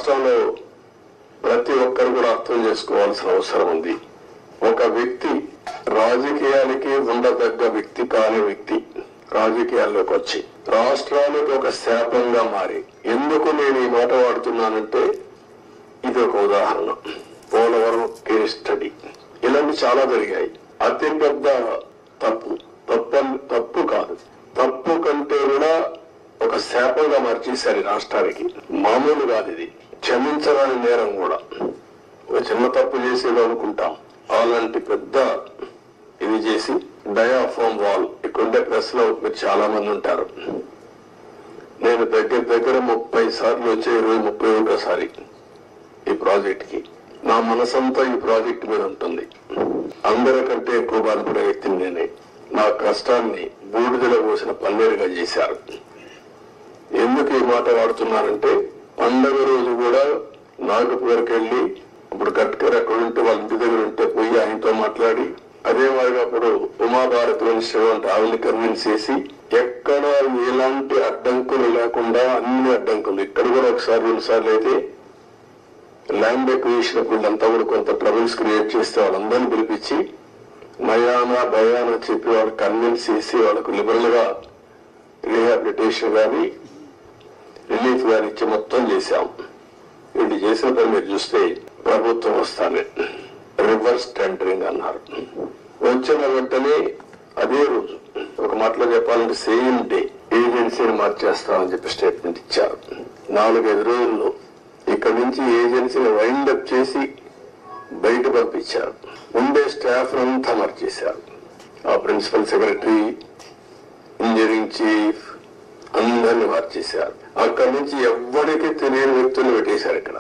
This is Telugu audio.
రాష్ట్రంలో ప్రతి ఒక్కరు కూడా అర్థం చేసుకోవాల్సిన అవసరం ఉంది. ఒక వ్యక్తి రాజకీయాలకి ఉండదగ్గ వ్యక్తి కాని వ్యక్తి రాజకీయాల్లోకి వచ్చి రాష్ట్రానికి ఒక శాపంగా మారి, ఎందుకు నేను ఈ మాట వాడుతున్నానంటే ఇది ఒక ఉదాహరణ. పోలవరం కేస్ స్టడీ ఇలాంటి చాలా జరిగాయి. అతి పెద్ద తప్పు కాదు, తప్పు కంటే కూడా ఒక శాపంగా మార్చేశారు రాష్ట్రానికి. మామూలు కాదు ఇది, క్షమించరాని నేరం కూడా. ఒక చిన్న తప్పు చేసేది అనుకుంటాం, అలాంటి పెద్ద ఇది చేసి డయాఫామ్ వాల్ ఇక్కడుండే ప్రెస్ లో మీరు చాలా మంది ఉంటారు. నేను దగ్గర 30 సార్లు వచ్చే 31సారి ఈ ప్రాజెక్ట్ కి. నా మనసంతా ఈ ప్రాజెక్ట్ మీద ఉంటుంది. అందరికంటే ఎక్కువ బాధపడే వ్యక్తిని నేనే. నా కష్టాన్ని బూడిదలో పోసిన పన్నీరుగా చేశారు. ఎందుకు ఈ మాట వాడుతున్నానంటే, పండగ రోజు కూడా నాగపూర్కి వెళ్ళి, ఇప్పుడు గట్కర్ అక్కడ ఉంటే వాళ్ళ ఇంటి దగ్గర ఉంటే పోయి ఆయనతో మాట్లాడి, అదే మాదిరిగా అప్పుడు ఉమాభారతి మినిస్టర్ అంటే ఆవిడని కన్విన్స్ చేసి, ఎక్కడ ఎలాంటి అడ్డంకులు లేకుండా అన్ని అడ్డంకులు, ఇక్కడ కూడా ఒకసారి 2 సార్లు అయితే ల్యాండ్ ఎక్విజిషన్ వీళ్ళంతా కూడా కొంత ట్రబుల్స్ క్రియేట్ చేస్తే వాళ్ళందరినీ పిలిపించి నయానా భయానా చెప్పి వాళ్ళు కన్విన్స్ చేసి వాళ్ళకు లిబరల్ గా రీహాబిలిటేషన్ గాని రిలీఫ్ గాని ఇచ్చి మొత్తం చేశాం. వీళ్ళు చేసిన పని మీరు చూస్తే ప్రభుత్వం వస్తానే రివర్స్ టెండరింగ్ అన్నారు. వచ్చిన వెంటనే అదే రోజు ఒక మాటలో చెప్పాలంటే సేమ్ డే ఏజెన్సీని మార్చేస్తామని చెప్పి స్టేట్మెంట్ ఇచ్చారు. 4-5 రోజుల్లో ఇక్కడ నుంచి ఏజెన్సీని వైండప్ చేసి బయట పంపించారు. ఉండే స్టాఫ్ అంతా మార్చేశారు. ఆ ప్రిన్సిపల్ సెక్రటరీ, ఇంజనీరింగ్ చీఫ్ అందరినీ మార్చేశారు. అక్కడి నుంచి ఎవ్వరికీ తెలియని వ్యక్తులు పెట్టేశారు ఇక్కడ.